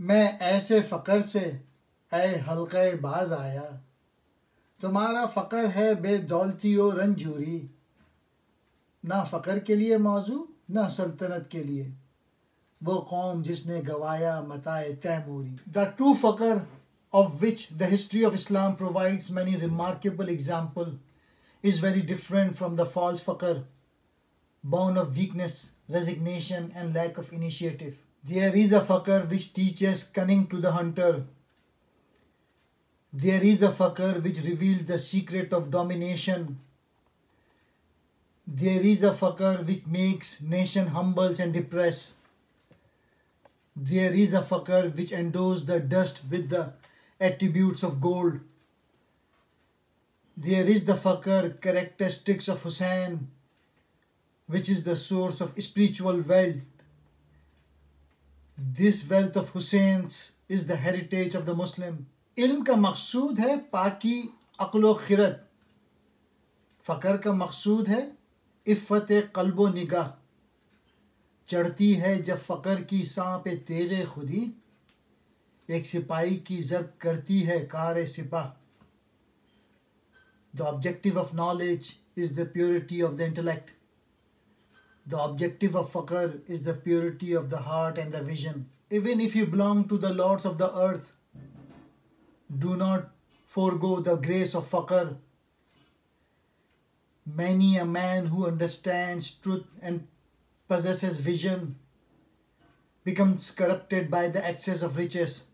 میں ایسے فقر سے اے حلقہ باز آیا، تمہارا فقر ہے بے دولتی و رنجوری، نہ فقر کے لیے موضوع نہ سلطنت کے لیے، وہ قوم جس نے گوایا متاع تیموری. The true فقر of which the history of Islam provides many remarkable examples is very different from the false faqr, born of weakness, resignation and lack of initiative. There is a faqr which teaches cunning to the hunter. There is a faqr which reveals the secret of domination. There is a faqr which makes nation humble and depressed. There is a faqr which endows the dust with the attributes of gold. There is the faqr characteristics of Hussein, which is the source of spiritual wealth. This wealth of Hussein's is the heritage of the Muslim. علم کا مقصود ہے پاکی عقل و خرد، فقر کا مقصود ہے عفت قلب و نگاہ. چڑھتی ہے جب فقر کی سانپ تیغ خودی، ایک سپاہی کی ضرب کرتی ہے کار سپاہ. The objective of knowledge is the purity of the intellect. The objective of faqr is the purity of the heart and the vision. Even if you belong to the lords of the earth, do not forego the grace of faqr. Many a man who understands truth and possesses vision becomes corrupted by the excess of riches.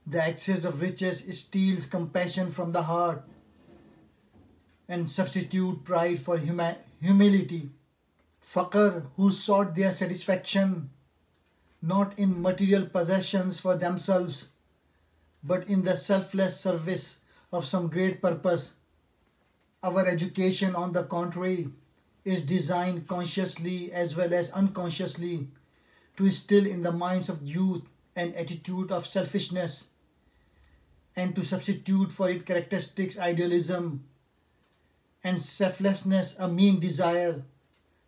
The excess of riches steals compassion from the heart and substitute pride for humility. Faqr, who sought their satisfaction not in material possessions for themselves, but in the selfless service of some great purpose. Our education, on the contrary, is designed consciously as well as unconsciously to instill in the minds of youth an attitude of selfishness and to substitute for it characteristics idealism and selflessness, a mean desire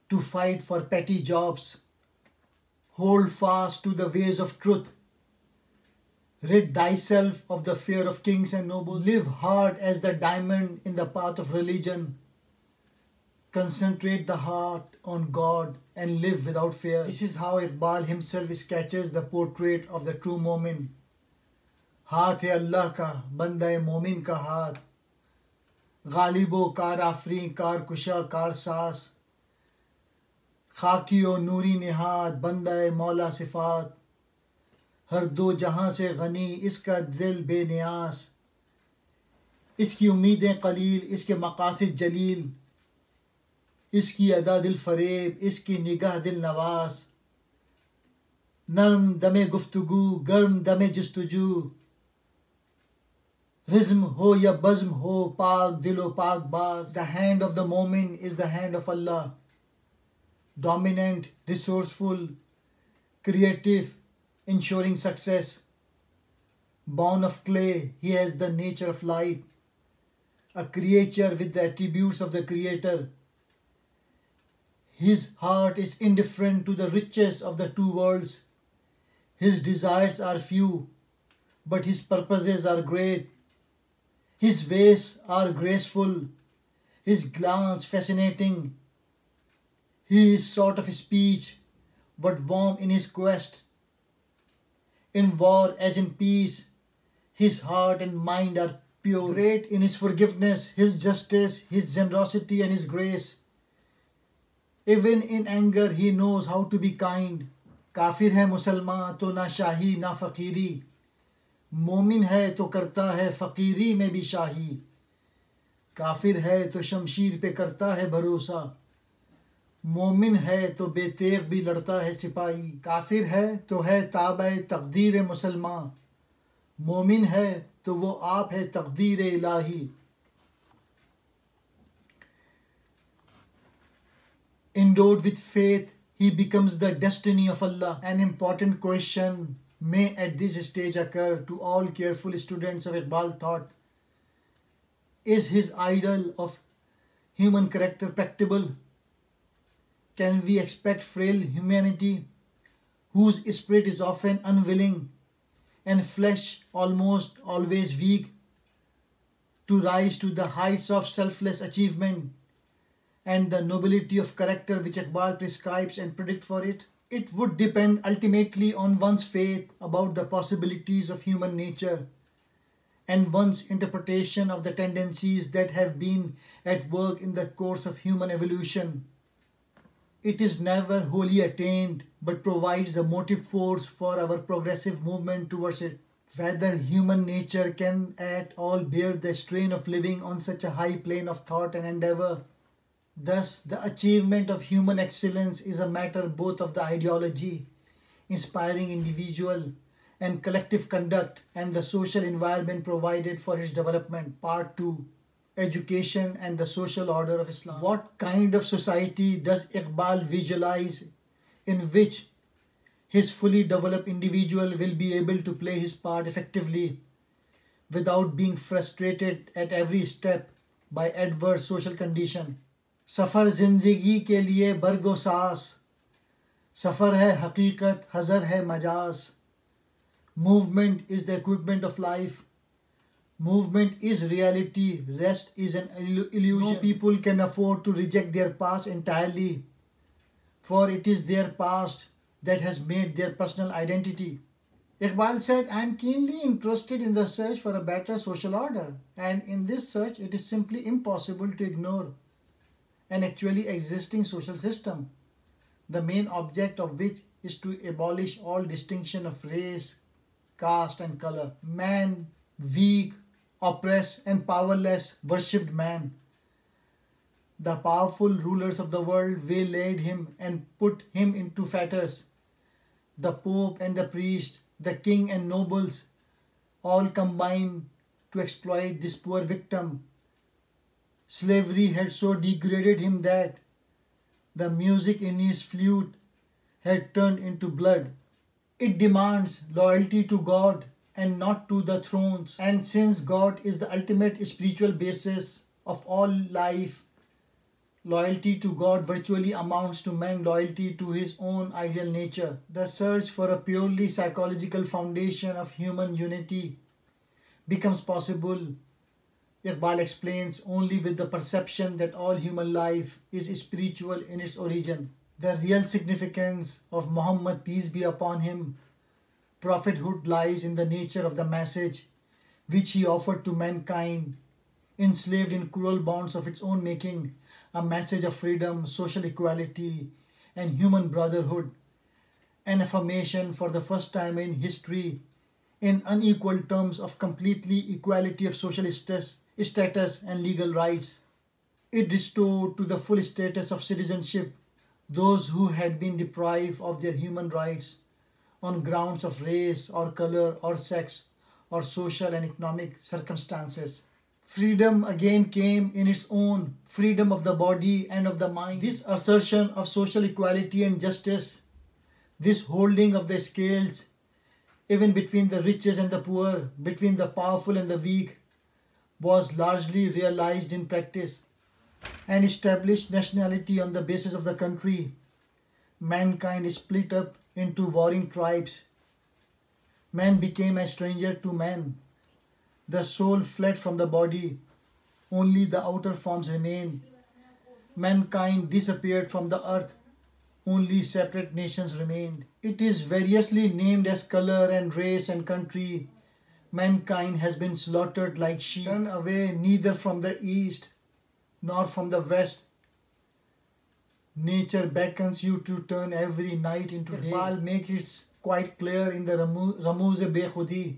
to fight for petty jobs. Hold fast to the ways of truth. Rid thyself of the fear of kings and nobles. Live hard as the diamond in the path of religion. Concentrate the heart on God and live without fear. This is how Iqbal himself sketches the portrait of the true momin. ہاتھ ہے اللہ کا بندہ مومن کا ہاتھ، غالب و کار آفریں کار کشا کار ساز، خاکی و نوری نہاد بندہ مولا صفات، ہر دو جہاں سے غنی اس کا دل بے نیاز، اس کی امیدیں قلیل اس کے مقاصد جلیل، اس کی ادا دل فریب اس کی نگاہ دل نواز، نرم دم گفتگو گرم دم جستجو، رزم ہو یا بزم ہو پاک دل و پاک باز. The hand of the momin is the hand of Allah, dominant, resourceful, creative, ensuring success. Born of clay, he has the nature of light, a creature with the attributes of the Creator. His heart is indifferent to the riches of the two worlds. His desires are few, but his purposes are great. His ways are graceful, his glance fascinating. He is short of speech, but warm in his quest. In war as in peace, his heart and mind are pure. Great in his forgiveness, his justice, his generosity and his grace. Even in anger he knows how to be kind. کافر ہے مسلمان تو نہ شاہی نہ فقیری، مومن ہے تو کرتا ہے فقیری میں بھی شاہی. کافر ہے تو شمشیر پہ کرتا ہے بھروسہ، مومن ہے تو بے تیغ بھی لڑتا ہے سپاہی. کافر ہے تو ہے تابع تقدیر مسلمان، مومن ہے تو وہ آپ ہے تقدیر الہی. Endowed with faith, he becomes the destiny of Allah. An important question may at this stage occur to all careful students of Iqbal thought. Is his ideal of human character practicable? Can we expect frail humanity whose spirit is often unwilling and flesh almost always weak, to rise to the heights of selfless achievement and the nobility of character which Iqbal prescribes and predicts for it? It would depend ultimately on one's faith about the possibilities of human nature and one's interpretation of the tendencies that have been at work in the course of human evolution. It is never wholly attained, but provides the motive force for our progressive movement towards it. Whether human nature can at all bear the strain of living on such a high plane of thought and endeavor. Thus, the achievement of human excellence is a matter both of the ideology, inspiring individual and collective conduct, and the social environment provided for its development. Part 2. Education and the social order of Islam. What kind of society does Iqbal visualize in which his fully developed individual will be able to play his part effectively without being frustrated at every step by adverse social condition? सफ़र ज़िंदगी के लिए बरगो सास, सफ़र है हकीकत, हज़र है Majaz. Movement is the equipment of life. Movement is reality. Rest is an illusion. No people can afford to reject their past entirely, for it is their past that has made their personal identity. Iqbal said, I am keenly interested in the search for a better social order, and in this search it is simply impossible to ignore an actually existing social system, the main object of which is to abolish all distinction of race, caste and color. Man, weak, oppressed and powerless, worshipped man. The powerful rulers of the world waylaid him and put him into fetters. The Pope and the priest, the king and nobles, all combined to exploit this poor victim. Slavery had so degraded him that the music in his flute had turned into blood. It demands loyalty to God and not to the thrones. And since God is the ultimate spiritual basis of all life, loyalty to God virtually amounts to man's loyalty to his own ideal nature. The search for a purely psychological foundation of human unity becomes possible, Iqbal explains, only with the perception that all human life is spiritual in its origin. The real significance of Muhammad, peace be upon him, prophethood lies in the nature of the message which he offered to mankind, enslaved in cruel bonds of its own making, a message of freedom, social equality, and human brotherhood, an affirmation for the first time in history in unequal terms of completely equality of social status and legal rights. It restored to the full status of citizenship those who had been deprived of their human rights on grounds of race or color or sex or social and economic circumstances. Freedom again came in its own, freedom of the body and of the mind. This assertion of social equality and justice, this holding of the scales, even between the rich and the poor, between the powerful and the weak, was largely realized in practice and established nationality on the basis of the country. Mankind is split up into warring tribes. Man became a stranger to man. The soul fled from the body. Only the outer forms remained. Mankind disappeared from the earth. Only separate nations remained. It is variously named as color and race and country. Mankind has been slaughtered like sheep. Turn away neither from the east nor from the west. Nature beckons you to turn every night into day. Iqbal makes it quite clear in the Ramuz-e-Bekhudi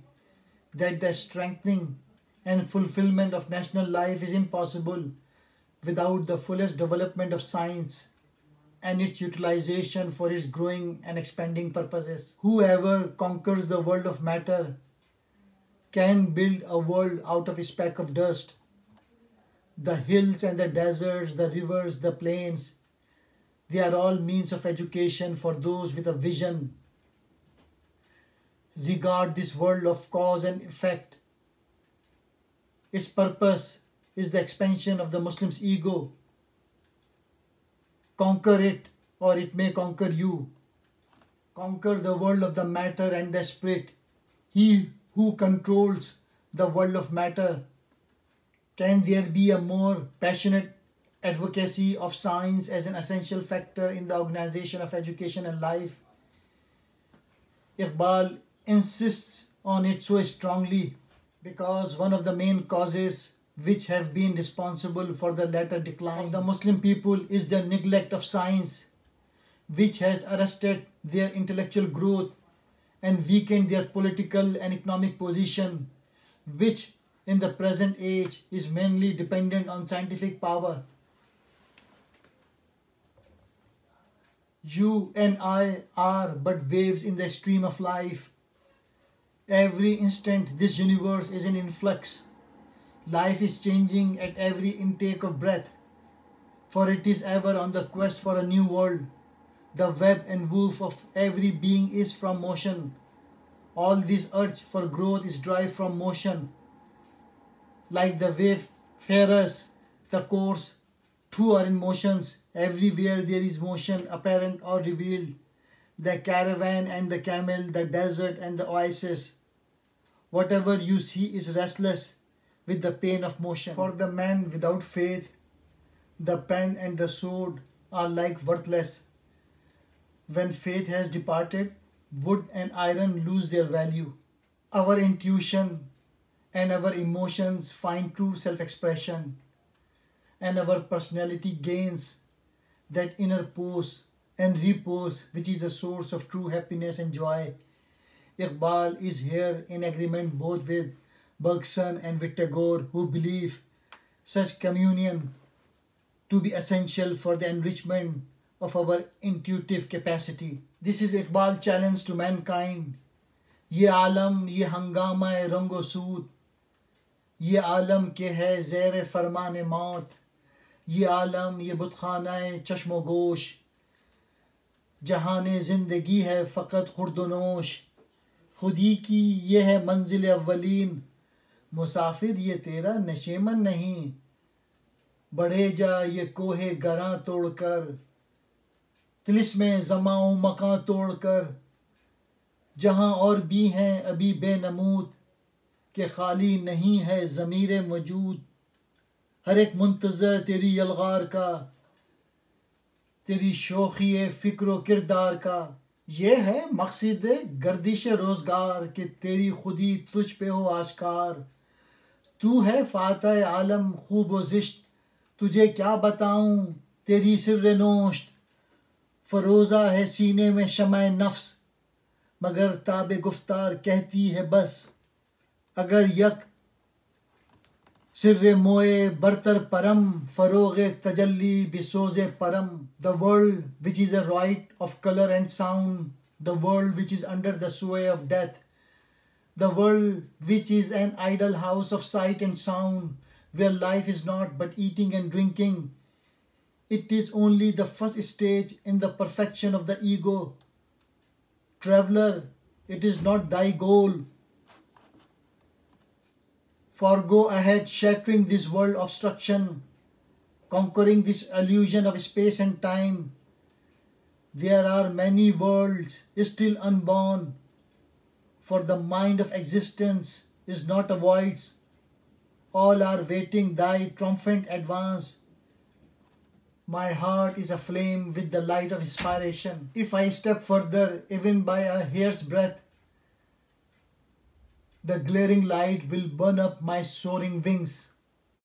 that the strengthening and fulfillment of national life is impossible without the fullest development of science and its utilization for its growing and expanding purposes. Whoever conquers the world of matter can build a world out of a speck of dust. The hills and the deserts, the rivers, the plains, they are all means of education for those with a vision. Regard this world of cause and effect. Its purpose is the expansion of the Muslim's ego. Conquer it, or it may conquer you. conquer the world of the matter and the spirit. He who controls the world of matter. Can there be a more passionate advocacy of science as an essential factor in the organization of education and life? Iqbal insists on it so strongly because one of the main causes which have been responsible for the latter decline of the Muslim people is the neglect of science, which has arrested their intellectual growth and weakened their political and economic position, which in the present age is mainly dependent on scientific power. You and I are but waves in the stream of life. Every instant this universe is in influx. Life is changing at every intake of breath, for it is ever on the quest for a new world. The web and woof of every being is from motion. All this urge for growth is derived from motion. Like the wayfarers, the course too are in motions. Everywhere there is motion, apparent or revealed. The caravan and the camel, the desert and the oasis. Whatever you see is restless with the pain of motion. For the man without faith, the pen and the sword are like worthless. When faith has departed, wood and iron lose their value. Our intuition and our emotions find true self-expression, and our personality gains that inner pose and repose which is a source of true happiness and joy. Iqbal is here in agreement both with Bergson and with Tagore, who believe such communion to be essential for the enrichment of our intuitive capacity. This is Iqbal's challenge to mankind. ये आलम ये हंगामा रंगो सूद, ये आलम के है ज़ेर फरमान मौत, ये आलम ये बुतखाना चश्मो गोश, जहाने ज़िंदगी है फ़कत खुर्दनोश, खुदी की ये है मंजिल अव्वलीन, मुसाफिर ये तेरा नशेमन नहीं, बढ़े जा ये कोहे गरां तोड़कर, तिलिस्मे ज़माओ मकां तोड़कर, जहाँ और भी हैं अभी बेनमूद के खाली नहीं है ज़मीर मौजूद, हर एक मुंतज़र तेरी यलगार का, तेरी शोखी फ़िक्र किरदार का, ये है मकसद गर्दिश रोज़गार कि तेरी खुदी तुझ पे हो आश्कार, तू है फ़ातह आलम खूब व ज़िश्त, तुझे क्या बताऊँ तेरी सिर्र नोश्त, फ़रोज़ा है सीने में शमए नफ्स, मगर ताबे गुफ्तार कहती है बस, अगर यक सिर्रे मोए बरतर परम, फरोगे तजल्ली बिसोज़े परम. The world which is a right of color and sound, the world which is under the sway of death, the world which is an idle house of sight and sound, where life is not but eating and drinking. It is only the first stage in the perfection of the ego. Traveler, it is not thy goal. For go ahead, shattering this world obstruction, conquering this illusion of space and time. There are many worlds still unborn, for the mind of existence is not a void. All are waiting thy triumphant advance. My heart is aflame with the light of inspiration. If I step further, even by a hair's breadth, the glaring light will burn up my soaring wings.